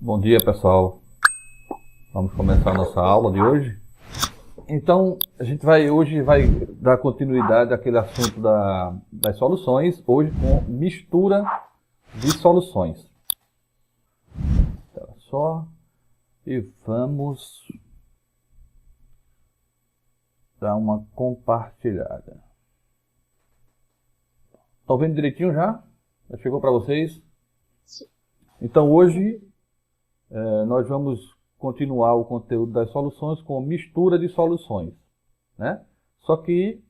Bom dia, pessoal. Vamos começar a nossa aula de hoje. Então, a gente hoje vai dar continuidade àquele assunto das soluções, hoje com mistura de soluções. Espera só. E vamos dar uma compartilhada. Estão vendo direitinho já? Já chegou para vocês? Sim. Então, hoje nós vamos continuar o conteúdo das soluções com mistura de soluções, né? Só que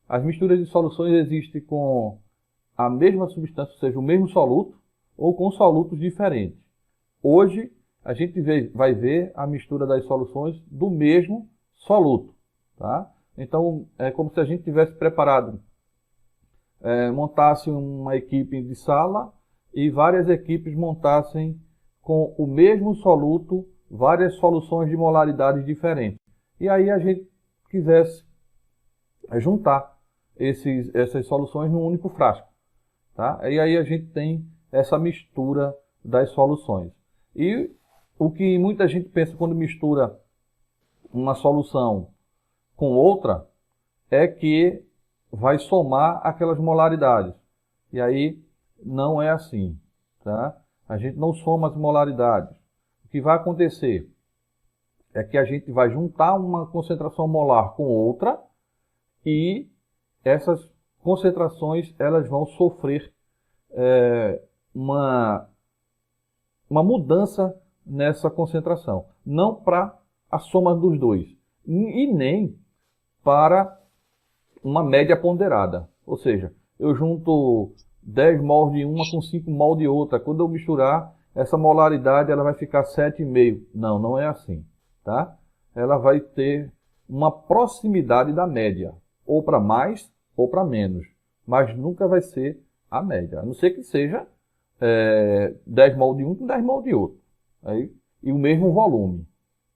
as misturas de soluções existem com a mesma substância, ou seja, o mesmo soluto, ou com solutos diferentes. Hoje a gente vai ver a mistura das soluções do mesmo soluto, tá? Então é como se a gente tivesse preparado, montasse uma equipe de sala e várias equipes montassem com o mesmo soluto várias soluções de molaridades diferentes. E aí a gente quisesse juntar essas soluções num único frasco, tá? E aí a gente tem essa mistura das soluções. E o que muita gente pensa quando mistura uma solução com outra é que vai somar aquelas molaridades. E aí não é assim, tá? A gente não soma as molaridades. O que vai acontecer é que a gente vai juntar uma concentração molar com outra e essas concentrações elas vão sofrer uma mudança nessa concentração. Não para a soma dos dois e nem para uma média ponderada. Ou seja, eu junto 10 mols de uma com 5 mols de outra. Quando eu misturar, essa molaridade ela vai ficar 7,5. Não, não é assim, tá? Ela vai ter uma proximidade da média, ou para mais ou para menos, mas nunca vai ser a média, a não ser que seja 10 mol de um com 10 mol de outro. Aí, e o mesmo volume,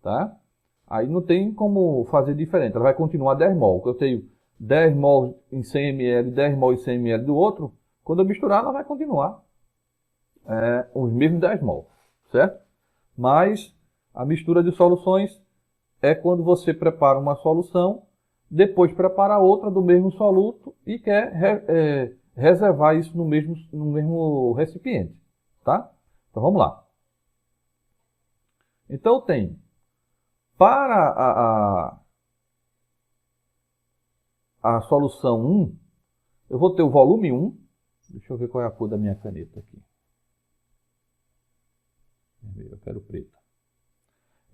tá? Aí não tem como fazer diferente, ela vai continuar 10 mol. Eu tenho 10 mol em 100 ml, 10 mol em 100 ml do outro, quando eu misturar, ela vai continuar os mesmos 10 mol, certo? Mas a mistura de soluções é quando você prepara uma solução, depois prepara outra do mesmo soluto e quer reservar isso no mesmo recipiente, tá? Então vamos lá. Então tem, para a solução 1, eu vou ter o volume 1. Deixa eu ver qual é a cor da minha caneta aqui. Eu quero preta.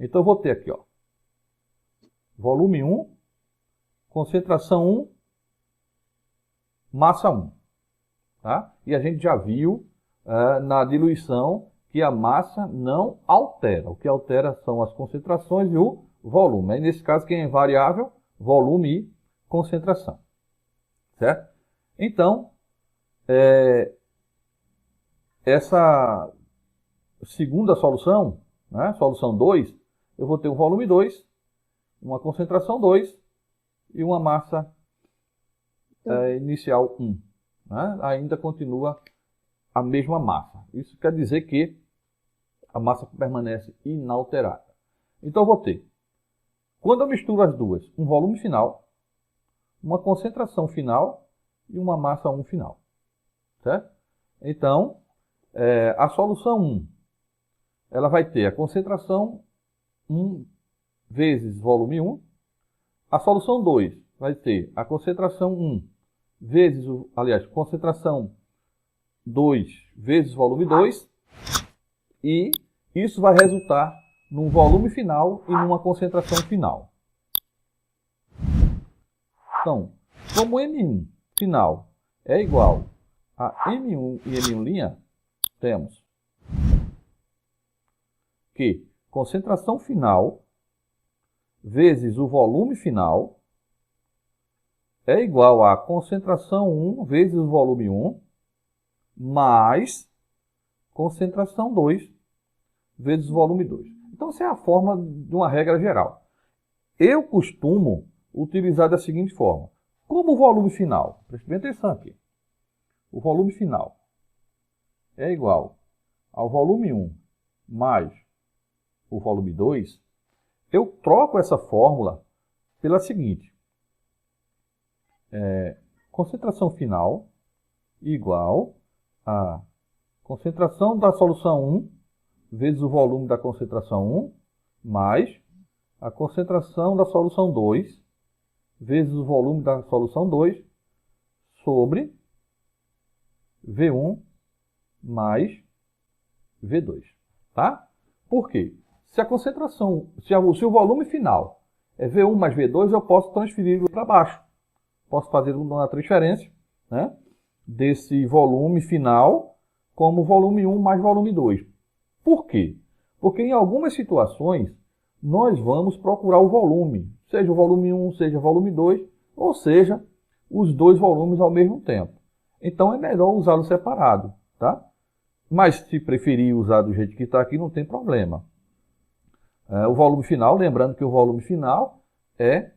Então eu vou ter aqui, ó, volume 1, concentração 1, massa 1. Tá? E a gente já viu na diluição que a massa não altera. O que altera são as concentrações e o volume. Aí, nesse caso, quem é variável? Volume e concentração. Certo? Então, essa segunda solução, né, solução 2, eu vou ter um volume 2, uma concentração 2 e uma massa inicial 1. Né? Ainda continua a mesma massa. Isso quer dizer que a massa permanece inalterada. Então eu vou ter, quando eu misturo as duas, um volume final, uma concentração final e uma massa 1 final. Certo? Então, a solução 1, ela vai ter a concentração 1 vezes volume 1. A solução 2 vai ter a concentração 1 vezes, concentração 2 vezes volume 2. E isso vai resultar num volume final e numa concentração final. Então, como M1 final é igual a M1 e M1', temos que concentração final vezes o volume final é igual a concentração 1 vezes o volume 1 mais concentração 2 vezes o volume 2. Então, essa é a forma de uma regra geral. Eu costumo utilizar da seguinte forma. Como o volume final, preste bem atenção aqui, o volume final é igual ao volume 1 mais o volume 2, eu troco essa fórmula pela seguinte. Concentração final igual a concentração da solução 1 vezes o volume da concentração 1 mais a concentração da solução 2 vezes o volume da solução 2 sobre V1 mais V2. Tá? Por quê? Se a concentração, se o volume final é V1 mais V2, eu posso transferir para baixo. Posso fazer uma transferência, né, desse volume final como volume 1 mais volume 2. Por quê? Porque em algumas situações nós vamos procurar o volume, seja o volume 1, seja o volume 2, ou seja, os dois volumes ao mesmo tempo. Então é melhor usá-lo separado, tá? Mas se preferir usar do jeito que está aqui, não tem problema. O volume final, lembrando que o volume final é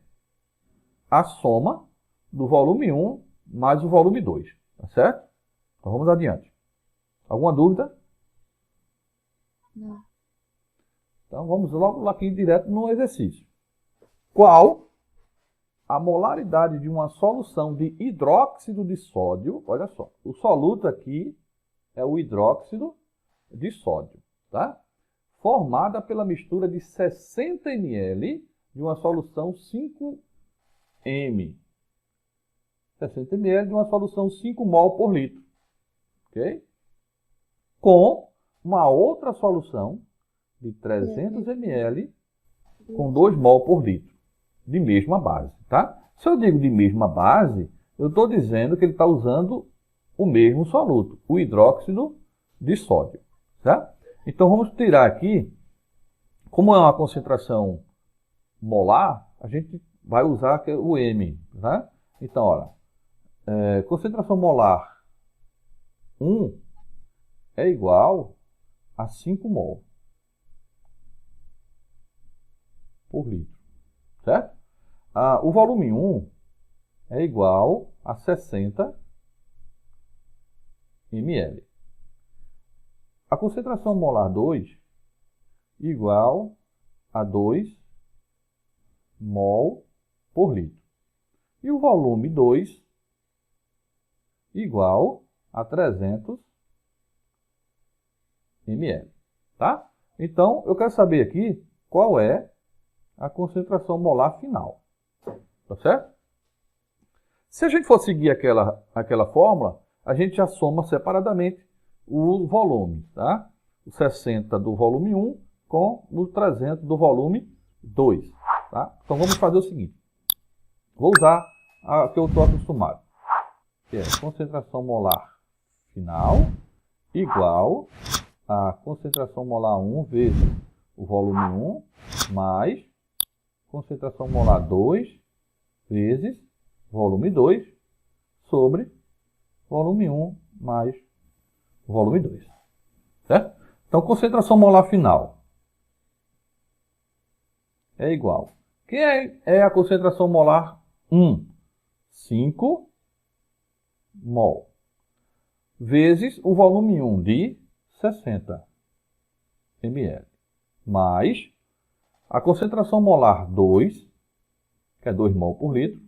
a soma do volume 1 mais o volume 2, tá certo? Então vamos adiante. Alguma dúvida? Não. Então vamos logo aqui direto no exercício. Qual a molaridade de uma solução de hidróxido de sódio? Olha só, o soluto aqui é o hidróxido de sódio, tá? Formada pela mistura de 60 ml de uma solução 5M. 60 ml de uma solução 5 mol por litro. Ok? Com uma outra solução de 300 ml com 2 mol por litro. De mesma base, tá? Se eu digo de mesma base, eu estou dizendo que ele está usando o mesmo soluto, o hidróxido de sódio, tá? Então vamos tirar aqui, como é uma concentração molar, a gente vai usar o M, tá? Então, olha, concentração molar 1 é igual a 5 mol por litro, certo? O volume 1 é igual a 60 ml. A concentração molar 2 igual a 2 mol por litro. E o volume 2 igual a 300 ml. Tá? Então, eu quero saber aqui qual é a concentração molar final. Tá certo? Se a gente for seguir aquela fórmula, a gente já soma separadamente o volume, tá? O 60 do volume 1 com o 300 do volume 2, tá? Então vamos fazer o seguinte. Vou usar a que eu estou acostumado, que é concentração molar final igual a concentração molar 1 vezes o volume 1 mais concentração molar 2 vezes volume 2 sobre volume 1 mais volume 2. Certo? Então, concentração molar final é igual. Que é a concentração molar 1? 5 mol. Vezes o volume 1 de 60 ml. Mais a concentração molar 2, que é 2 mol por litro,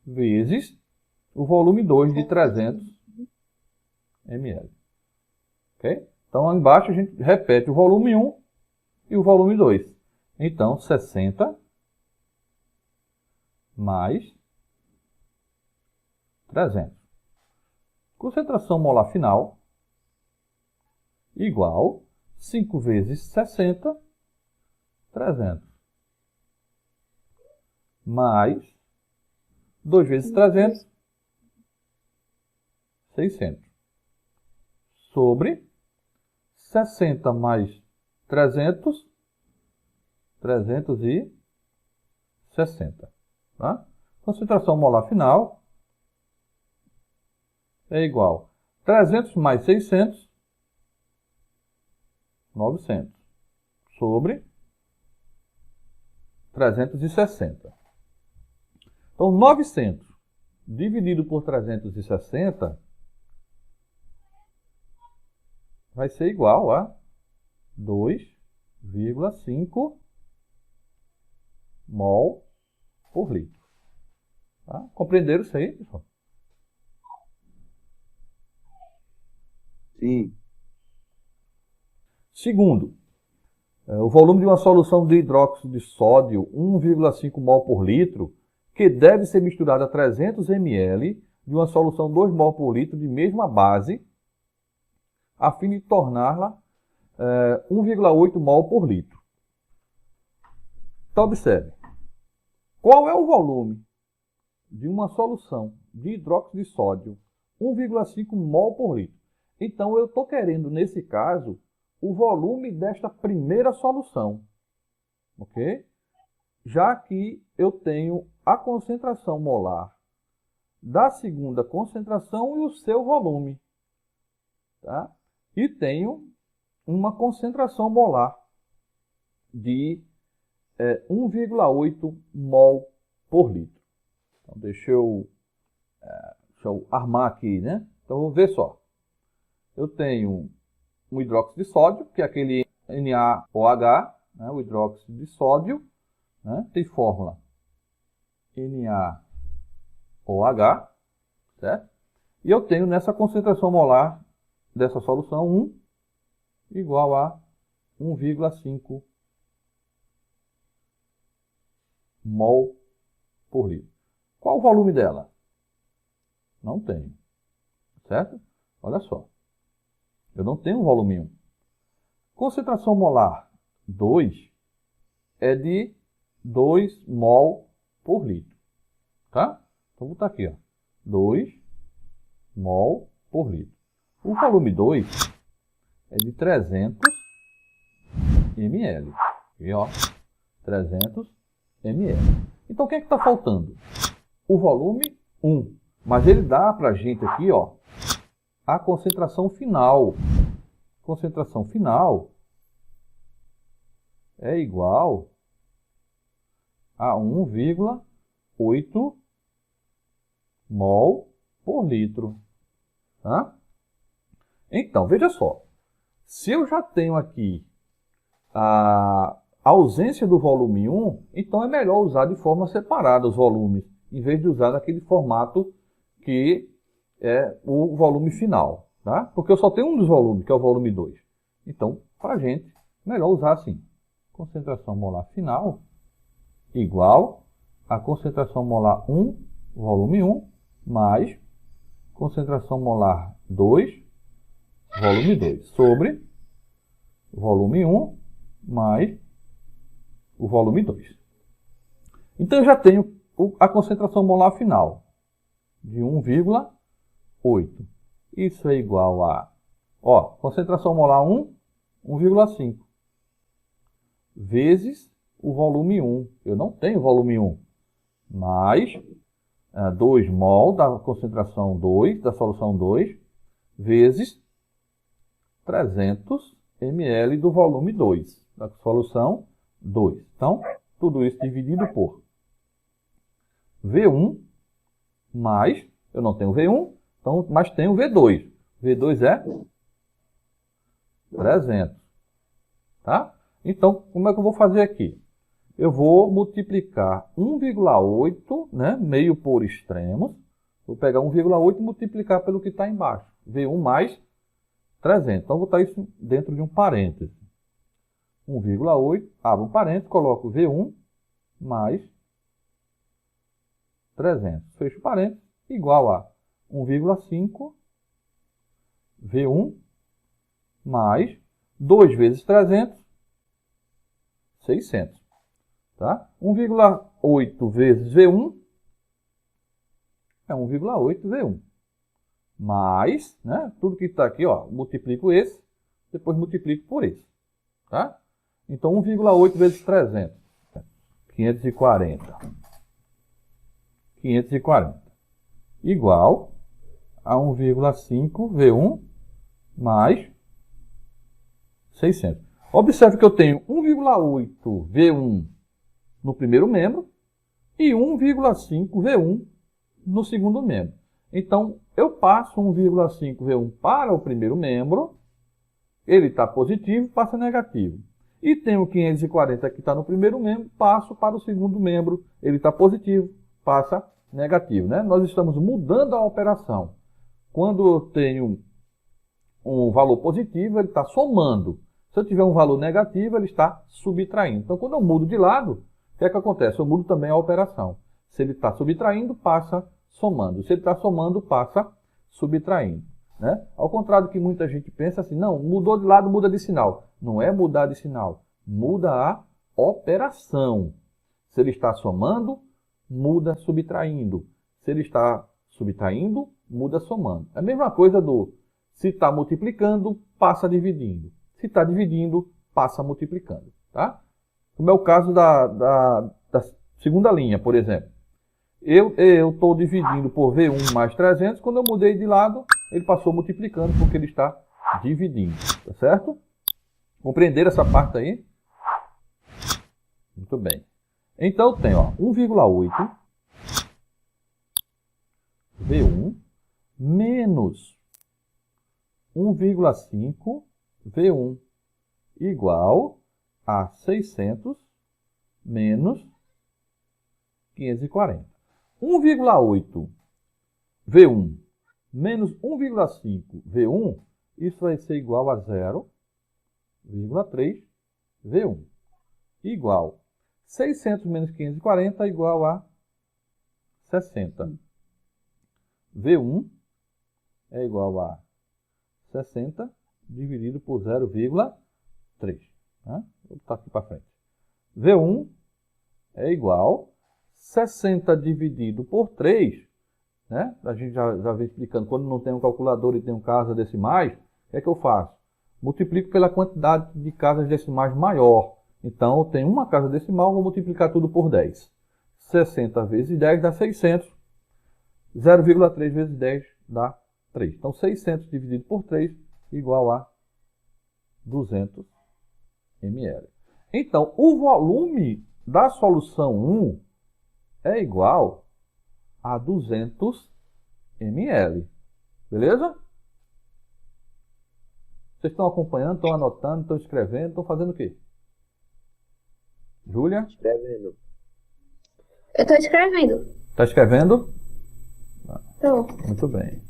vezes o volume 2 de 300 ml. Ok? Então, embaixo a gente repete o volume 1 e o volume 2. Então, 60 mais 300. Concentração molar final igual 5 vezes 60, 300. Mais 2 vezes 300, 600. Sobre 60 mais 300, 360. Tá? Concentração molar final é igual a 300 mais 600, 900. Sobre 360. Então, 900 dividido por 360 vai ser igual a 2 1,5 mol por litro. Tá? Compreenderam isso aí, pessoal? Sim. Segundo, o volume de uma solução de hidróxido de sódio, 1,5 mol por litro, que deve ser misturada a 300 ml de uma solução 2 mol por litro de mesma base, a fim de torná-la 1,8 mol por litro. Então, observe. Qual é o volume de uma solução de hidróxido de sódio, 1,5 mol por litro? Então, eu estou querendo, nesse caso, o volume desta primeira solução, ok? Já que eu tenho a concentração molar da segunda concentração e o seu volume, tá? E tenho uma concentração molar de 1,8 mol por litro. Então, deixa eu armar aqui, né? Então, vou ver só. Eu tenho um hidróxido de sódio, que é aquele NaOH, né? O hidróxido de sódio, né? Tem fórmula NaOH, certo? E eu tenho nessa concentração molar dessa solução 1 igual a 1,5 mol por litro. Qual o volume dela? Não tenho, certo? Olha só. Eu não tenho volume 1. Concentração molar 2 é de 2 mol por litro. Tá? Então, vou botar aqui, ó. 2 mol por litro. O volume 2 é de 300 ml. E, ó, 300 ml. Então, o que é que está faltando? O volume 1. Mas ele dá para a gente aqui, ó, a concentração final. Concentração final é igual a 1,8 mol por litro. Tá? Então, veja só. Se eu já tenho aqui a ausência do volume 1, então é melhor usar de forma separada os volumes, em vez de usar naquele formato que é o volume final. Tá? Porque eu só tenho um dos volumes, que é o volume 2. Então, para a gente, melhor usar assim. Concentração molar final igual a concentração molar 1, volume 1, mais concentração molar 2, volume 2, sobre volume 1 mais o volume 2. Então, eu já tenho a concentração molar final de 1,8. Isso é igual a, ó, concentração molar 1, 1,5. Vezes o volume 1. Eu não tenho volume 1. Mais 2 mol da concentração 2, da solução 2, vezes 300 ml do volume 2, da solução 2. Então, tudo isso dividido por V1 mais, eu não tenho V1, então, mas tenho V2. V2 é 300. Tá? Então, como é que eu vou fazer aqui? Eu vou multiplicar 1,8, né, meio por extremos. Vou pegar 1,8 e multiplicar pelo que está embaixo. V1 mais 300. Então, vou botar isso dentro de um parêntese. 1,8, abro um parêntese, coloco V1 mais 300. Fecho o parêntese, igual a 1,5 V1 mais 2 vezes 300, 600. Tá? 1,8 vezes V1 é 1,8 V1. Mais, né, tudo que está aqui, ó, multiplico esse, depois multiplico por esse. Tá? Então, 1,8 vezes 300, 540. 540. Igual a 1,5 V1 mais 600. Observe que eu tenho 1,8 V1 no primeiro membro e 1,5 V1 no segundo membro. Então, eu passo 1,5 V1 para o primeiro membro, ele está positivo, passa negativo. E tenho 540 que está no primeiro membro, passo para o segundo membro, ele está positivo, passa negativo, né? Nós estamos mudando a operação. Quando eu tenho um valor positivo, ele está somando. Se eu tiver um valor negativo, ele está subtraindo. Então, quando eu mudo de lado, o que é que acontece? Eu mudo também a operação. Se ele está subtraindo, passa somando. Se ele está somando, passa subtraindo, né? Ao contrário do que muita gente pensa assim, não, mudou de lado, muda de sinal. Não é mudar de sinal, muda a operação. Se ele está somando, muda subtraindo. Se ele está subtraindo, muda somando. É a mesma coisa do se está multiplicando, passa dividindo. Se está dividindo, passa multiplicando, tá? Como é o caso da segunda linha, por exemplo. Eu estou dividindo por V1 mais 300, quando eu mudei de lado, ele passou multiplicando, porque ele está dividindo, tá certo? Compreenderam essa parte aí? Muito bem. Então, eu tenho 1,8 V1 menos 1,5 V1 igual a 600 menos 540. 1,8 V1 menos 1,5 V1, isso vai ser igual a 0,3 V1 igual 600 menos 540 igual a 60. V1 é igual a 60 dividido por 0,3. Né? Vou botar aqui para frente. V1 é igual 60 dividido por 3. Né? A gente já vem explicando. Quando não tem um calculador e tem um casas decimais, o que é que eu faço? Multiplico pela quantidade de casas decimais maior. Então, eu tenho uma casa decimal, vou multiplicar tudo por 10. 60 vezes 10 dá 600. 0,3 vezes 10 dá 3. Então, 600 dividido por 3 igual a 200 ml. Então, o volume da solução 1 é igual a 200 ml. Beleza? Vocês estão acompanhando, estão anotando, estão escrevendo, estão fazendo o quê? Júlia? Escrevendo. Eu tô escrevendo. Está escrevendo? Tô. Muito bem.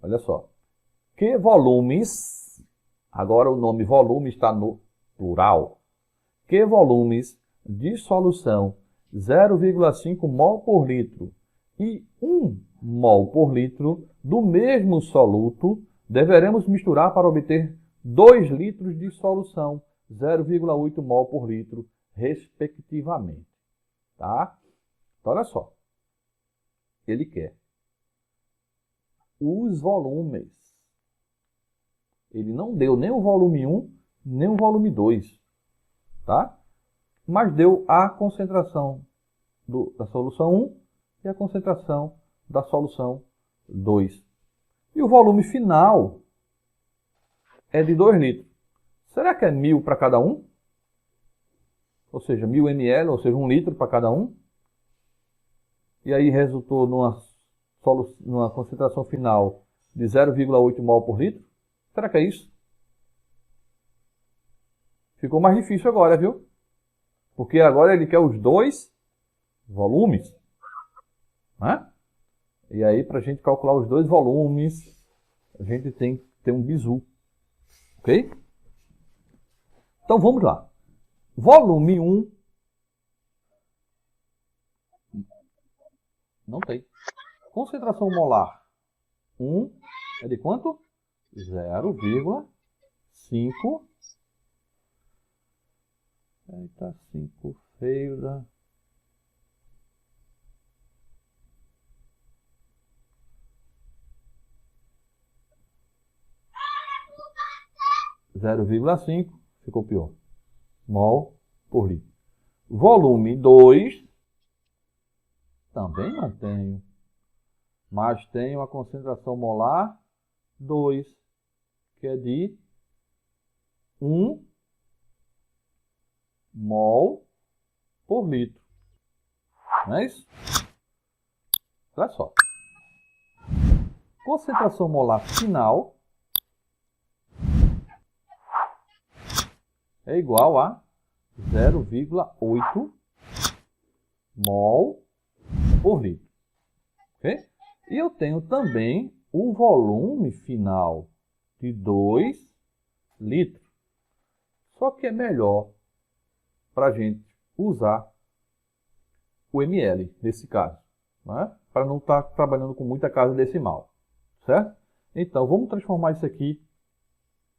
Olha só. Que volumes, agora o nome volume está no plural. Que volumes de solução 0,5 mol por litro e 1 mol por litro do mesmo soluto deveremos misturar para obter 2 litros de solução 0,8 mol por litro, respectivamente. Tá? Então, olha só. Ele quer os volumes. Ele não deu nem o volume 1, nem o volume 2. Tá? Mas deu a concentração da solução 1 e a concentração da solução 2. E o volume final é de 2 litros. Será que é 1000 para cada um? Ou seja, 1000 ml, ou seja, 1 litro para cada um? E aí resultou numa concentração final de 0,8 mol por litro? Será que é isso? Ficou mais difícil agora, viu? Porque agora ele quer os 2 volumes. Né? E aí, para a gente calcular os 2 volumes, a gente tem que ter um bizu. Ok? Então, vamos lá. Volume 1. Não tem. Concentração molar 1 é de quanto? 0,5. Eita, 5 feio da... 0,5, ficou pior. Mol por litro. Volume 2, também não tenho. Mas tenho a concentração molar 2, que é de 1 mol por litro. Não é isso? Olha só. Concentração molar final é igual a 0,8 mol por litro. Ok? E eu tenho também o volume final de 2 litros. Só que é melhor para a gente usar o ml nesse caso, né? Para não estar trabalhando com muita casa decimal, certo? Então, vamos transformar isso aqui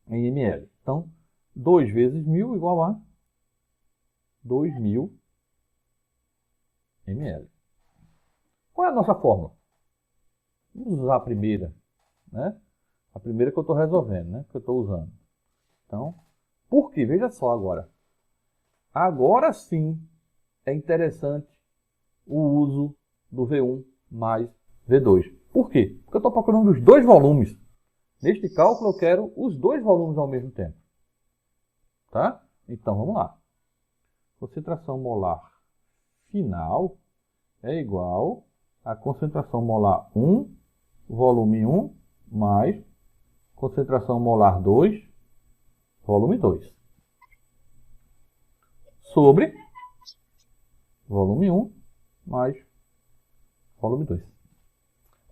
em ml. Então, 2 vezes 1000 igual a 2000 ml. Qual é a nossa fórmula? Vamos usar a primeira, né? A primeira que eu estou resolvendo, né? Que eu estou usando. Então, por quê? Veja só agora. Agora sim é interessante o uso do V1 mais V2. Por quê? Porque eu estou procurando os dois volumes. Neste cálculo eu quero os dois volumes ao mesmo tempo. Tá? Então vamos lá. Concentração molar final é igual a concentração molar 1, volume 1, mais concentração molar 2, volume 2. Sobre volume 1 mais volume 2.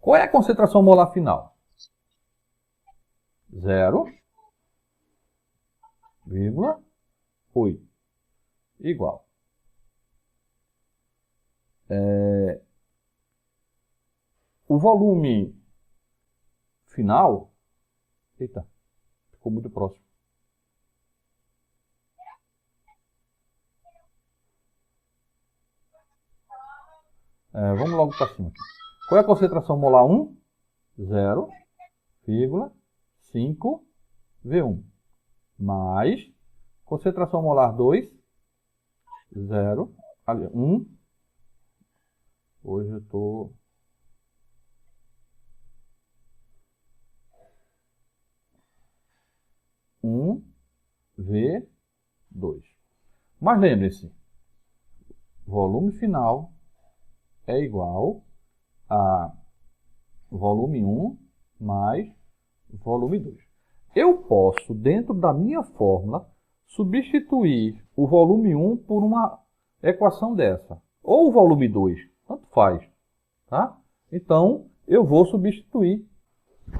Qual é a concentração molar final? 0,8 igual. O volume final... Eita, ficou muito próximo. Vamos logo para cima aqui. Qual é a concentração molar 1? 0,5 V1. Mais concentração molar 2, 0, 1. Hoje eu estou... V2. Mas lembre-se, volume final é igual a volume 1 mais volume 2. Eu posso, dentro da minha fórmula, substituir o volume 1 por uma equação dessa. Ou o volume 2, tanto faz. Tá? Então, eu vou substituir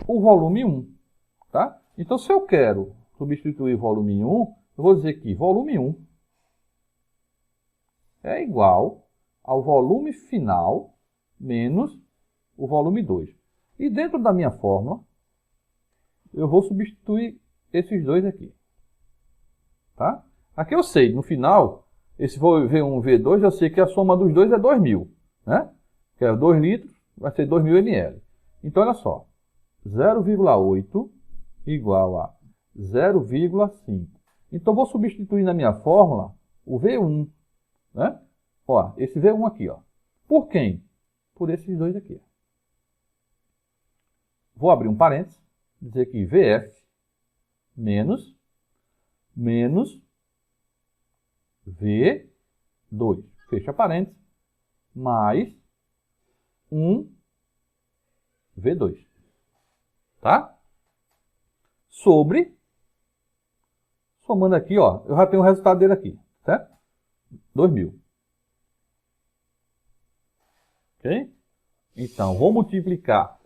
o volume 1. Tá? Então, se eu quero substituir volume 1, eu vou dizer que volume 1 é igual ao volume final menos o volume 2. E dentro da minha fórmula, eu vou substituir esses dois aqui. Tá? Aqui eu sei, no final, esse V1 e V2, eu sei que a soma dos dois é 2000. Né? Que é 2 litros, vai ser 2000 ml. Então, olha só. 0,8 igual a 0,5. Então, vou substituir na minha fórmula o V1. Né? Ó, esse V1 aqui. Ó. Por quem? Por esses dois aqui. Vou abrir um parênteses, dizer que VF menos V2, fecha parênteses, mais 1 V2. Tá? Sobre, somando aqui, ó, eu já tenho o resultado dele aqui, certo? 2000. Ok? Então, vou multiplicar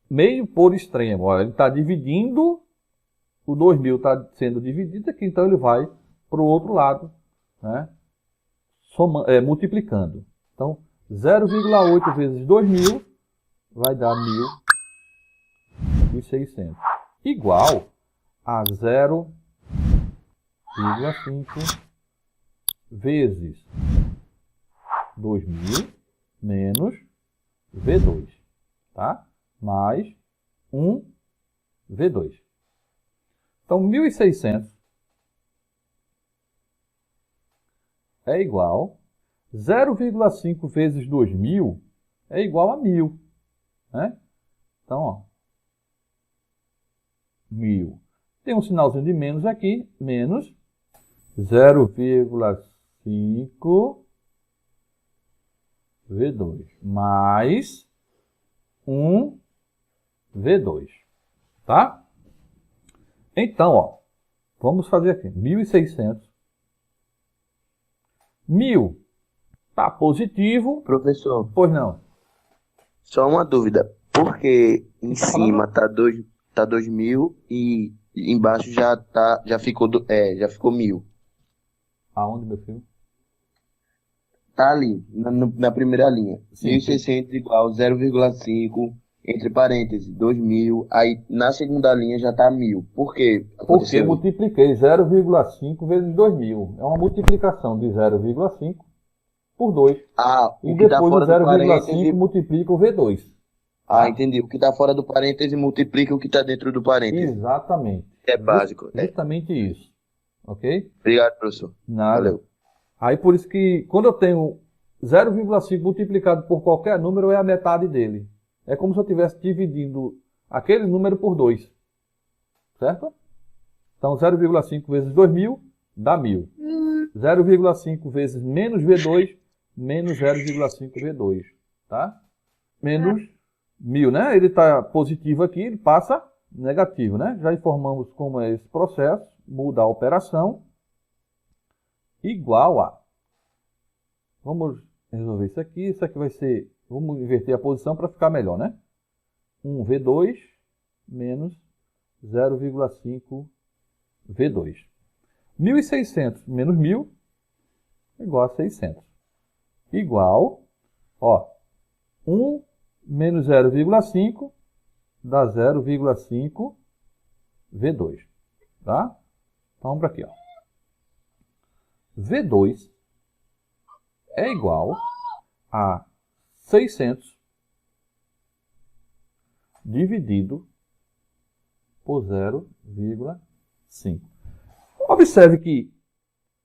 meio por extremo. Ó, ele está dividindo, o 2000 está sendo dividido aqui, então ele vai para o outro lado, né? Multiplicando. Então, 0,8 vezes 2000 vai dar 1.600. Igual a 0,5 vezes 2000 menos V2, tá? Mais 1 V2. Então, 1.600 é igual 0,5 vezes 2000 é igual a 1.000, né? Então, ó, 1.000. Tem um sinalzinho de menos aqui, menos 0,5 V2 mais 1 V2, tá? Então, ó, vamos fazer aqui, 1.600. 1.000 está positivo. Professor, Pois não. só uma dúvida. Por que em Tá cima tá 2.000 e embaixo já ficou 1.000? Aonde, meu filho? Tá ali, na primeira linha. Sim. 1.600 igual 0,5, entre parênteses, 2.000. Aí na segunda linha já tá 1.000. Por que Porque aconteceu isso? multipliquei 0,5 vezes 2.000. É uma multiplicação de 0,5 por 2. Ah, E o que tá depois o fora do 0,5 parêntese. multiplica o V2. Ah, entendi. O que tá fora do parêntese multiplica o que tá dentro do parêntese. Exatamente. É básico. Justamente isso. Ok? Obrigado, professor. Nada. Valeu. Aí por isso que quando eu tenho 0,5 multiplicado por qualquer número, é a metade dele. É como se eu estivesse dividindo aquele número por 2. Certo? Então 0,5 vezes 2.000 dá 1.000. 0,5 vezes menos V2, menos 0,5 V2. Tá? Menos 1.000, né? Ele está positivo aqui, ele passa negativo, né? Já informamos como é esse processo. Muda a operação. Igual a. Vamos resolver isso aqui. Isso aqui vai ser. Vamos inverter a posição para ficar melhor, né? 1V2 menos 0,5 V2. 1.600 menos 1.000 igual a 600. Igual, ó, 1 menos 0,5 dá 0,5 V2. Tá? Então vamos para aqui, ó. V2 é igual a 600 dividido por 0,5. Observe que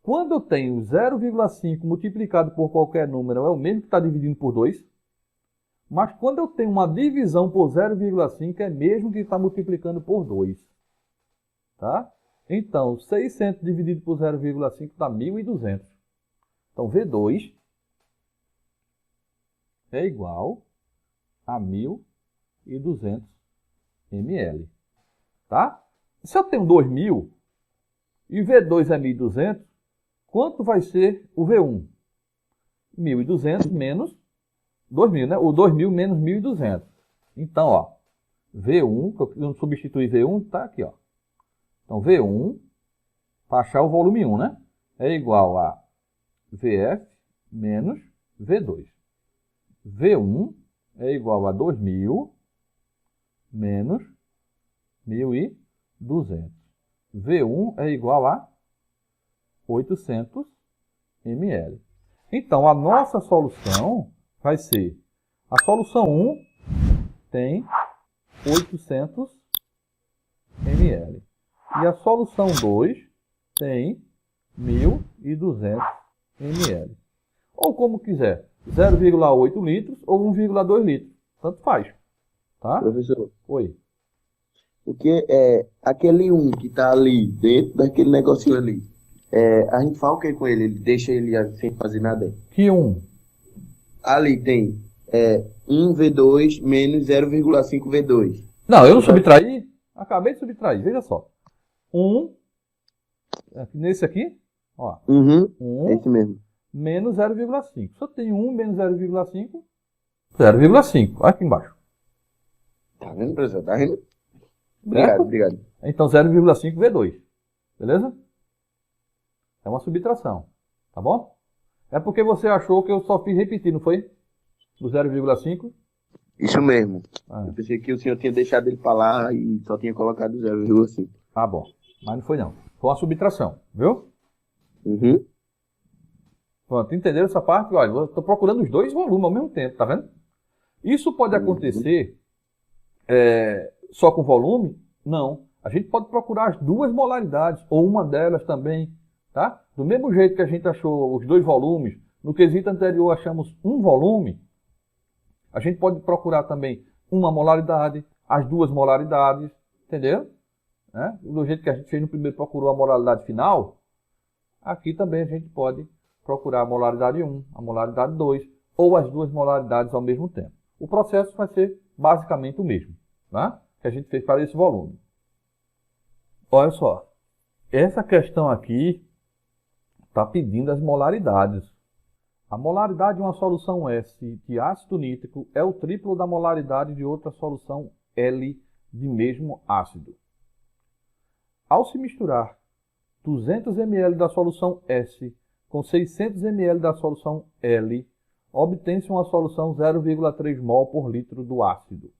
quando eu tenho 0,5 multiplicado por qualquer número, é o mesmo que está dividindo por 2. Mas quando eu tenho uma divisão por 0,5, é mesmo que está multiplicando por 2. Tá? Então, 600 dividido por 0,5 dá 1.200. Então, V2 é igual a 1.200 ml. Tá? Se eu tenho 2.000 e V2 é 1.200, quanto vai ser o V1? 1.200 menos 2.000, né? O 2.000 menos 1.200. Então, ó, V1, que eu não substituir V1, tá aqui, ó. Então, V1, para achar o volume 1, né? É igual a VF menos V2. V1 é igual a 2.000 menos 1.200. V1 é igual a 800 ml. Então, a nossa solução vai ser... A solução 1 tem 800 ml. E a solução 2 tem 1.200 ml. Ou como quiser, 0,8 litros ou 1,2 litros. Tanto faz. Tá? Professor, Oi. porque aquele 1 que tá ali dentro daquele negocinho ali, a gente faz o que com ele? Ele deixa ele sem fazer nada? Que 1? Ali tem 1V2 menos 0,5 V2. Não, eu não subtraí. Acabei de subtrair. Veja só. 1. Nesse aqui. Ó. Uhum, 1 é esse mesmo. menos 0,5. Se eu tenho 1 menos 0,5, 0,5. Olha aqui embaixo. Tá vendo, professor? Tá vendo? Certo? Obrigado. Então 0,5 V2. Beleza? É uma subtração. Tá bom? É porque você achou que eu só fiz repetir, não foi? Do 0,5. Isso mesmo. Ah, Eu pensei que o senhor tinha deixado ele falar e só tinha colocado 0,5. ah, bom. Mas não foi não. Foi uma subtração. Viu? Uhum. Pronto, entenderam essa parte? Olha, eu estou procurando os dois volumes ao mesmo tempo, tá vendo? Isso pode acontecer só com volume? Não. A gente pode procurar as duas molaridades, ou uma delas também, tá? Do mesmo jeito que a gente achou os dois volumes, no quesito anterior achamos um volume, a gente pode procurar também uma molaridade, as duas molaridades, entendeu? Né? Do jeito que a gente fez no primeiro, procurou a molaridade final, aqui também a gente pode procurar a molaridade 1, a molaridade 2, ou as duas molaridades ao mesmo tempo. O processo vai ser basicamente o mesmo, tá? Que a gente fez para esse volume. Olha só. essa questão aqui está pedindo as molaridades. A molaridade de uma solução S de ácido nítrico é o triplo da molaridade de outra solução L de mesmo ácido. Ao se misturar 200 ml da solução S com 600 ml da solução L, obtém-se uma solução 0,3 mol por litro do ácido.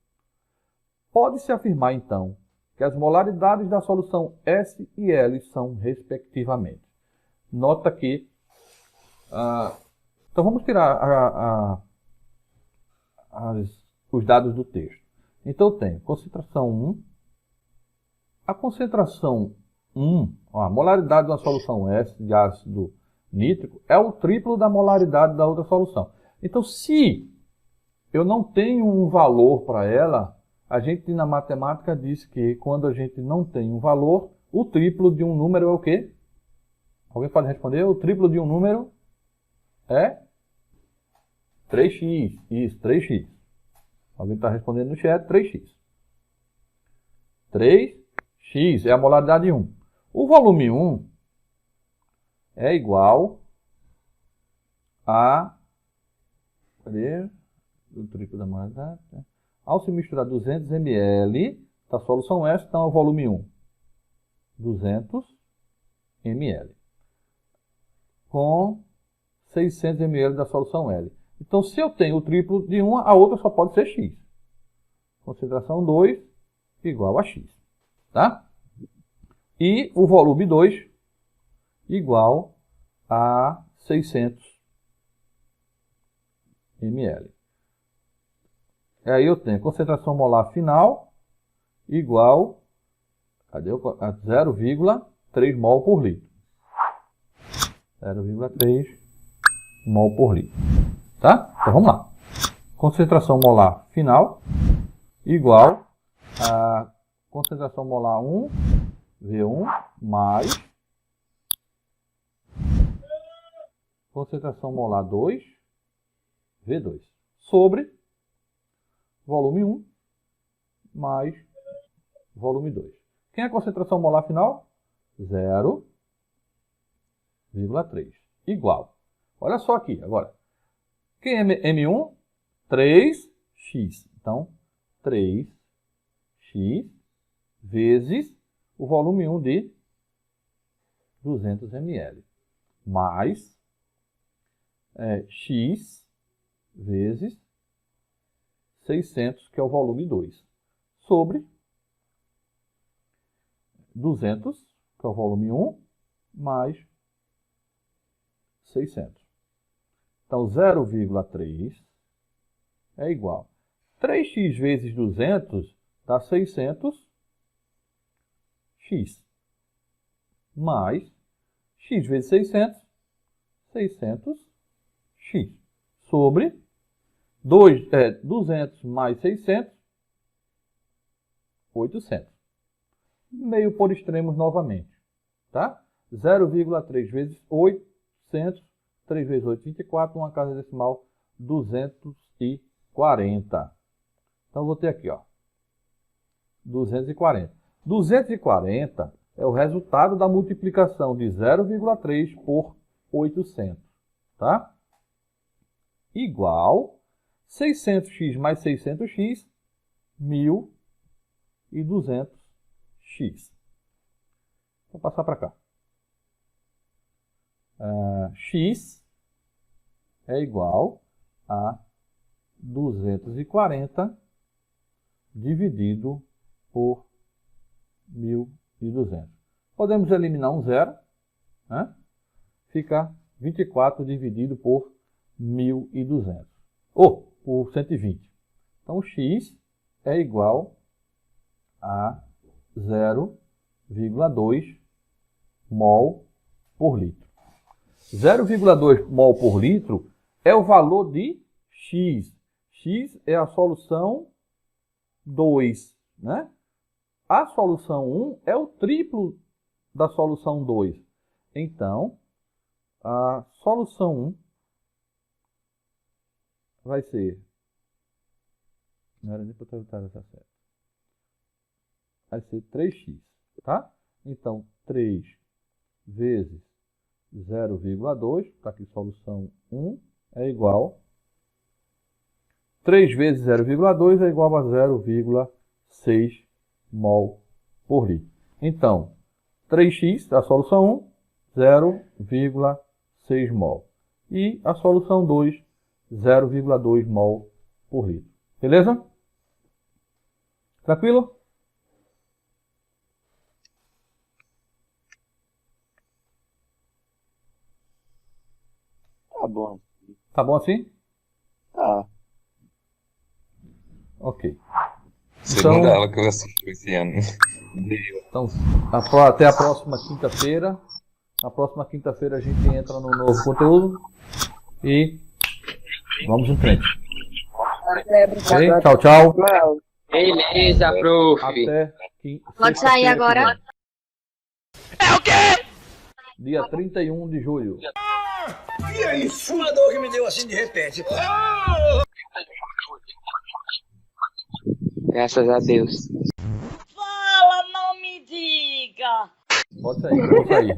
Pode-se afirmar, então, que as molaridades da solução S e L são respectivamente. Nota que... então vamos tirar os dados do texto. Então eu tenho concentração 1. A concentração 1, a molaridade de uma solução S de ácido nítrico é o triplo da molaridade da outra solução. Então, se eu não tenho um valor para ela, a gente na matemática diz que quando a gente não tem um valor, o triplo de um número é o quê? Alguém pode responder? O triplo de um número é 3x. Isso, 3x. Alguém está respondendo no chat? 3x. 3x é a molaridade 1. O volume 1 é igual a... Cadê? O triplo da molaridade. Ao se misturar 200 ml da solução S, então é o volume 1. 200 ml. Com 600 ml da solução L. Então, se eu tenho o triplo de uma, a outra só pode ser x. Concentração 2 igual a x. Tá? E o volume 2 igual a 600 ml. E aí eu tenho concentração molar final igual a 0,3 mol por litro. 0,3 mol por litro. Tá? Então vamos lá. Concentração molar final igual a concentração molar 1, V1, mais concentração molar 2, V2, sobre volume 1 mais volume 2. Quem é a concentração molar final? 0,3. Igual. Olha só aqui, agora. Quem é M1? 3x. Então, 3x vezes o volume 1 de 200 ml. Mais x vezes 600, que é o volume 2. Sobre 200, que é o volume 1, mais 600. Então, 0,3 é igual. 3x vezes 200 dá 600x. Mais x vezes 600, 600x. Sobre 200 mais 600, 800. Meio por extremos novamente. Tá? 0,3 vezes 800, 3 vezes 8, 24, uma casa decimal, 240. Então, vou ter aqui, ó, 240. 240 é o resultado da multiplicação de 0,3 por 800. Tá? Igual 600x mais 600x, 1.200x. Vou passar para cá. X é igual a 240 dividido por 1.200. Podemos eliminar um zero, né? Fica 24 dividido por 1.200. Ou por 120. Então, x é igual a 0,2 mol por litro. 0,2 mol por litro é o valor de x. X é a solução 2, né? A solução 1 é o triplo da solução 2. Então, a solução 1 vai ser... Não era nem para tratar essa certa. Vai ser 3x, tá? Então, 3 vezes 0,2, está aqui solução 1, é igual. 3 vezes 0,2 é igual a 0,6 mol por litro. Então, 3x, a solução 1, 0,6 mol. E a solução 2, 0,2 mol por litro. Beleza? Tranquilo? Tá bom. Tá bom assim? Tá. Ok. Segundo ela que eu assisti esse ano. Então, até a próxima quinta-feira. Na próxima quinta-feira a gente entra no novo conteúdo. E vamos em frente. Ok? Tchau, tchau. Beleza, prof. Até Pode sair sexta-feira agora. que vem. É o quê? Dia 31 de julho. E é isso? Uma dor que me deu assim de repente. Graças a Deus. Fala, não me diga! Pode sair, pode sair.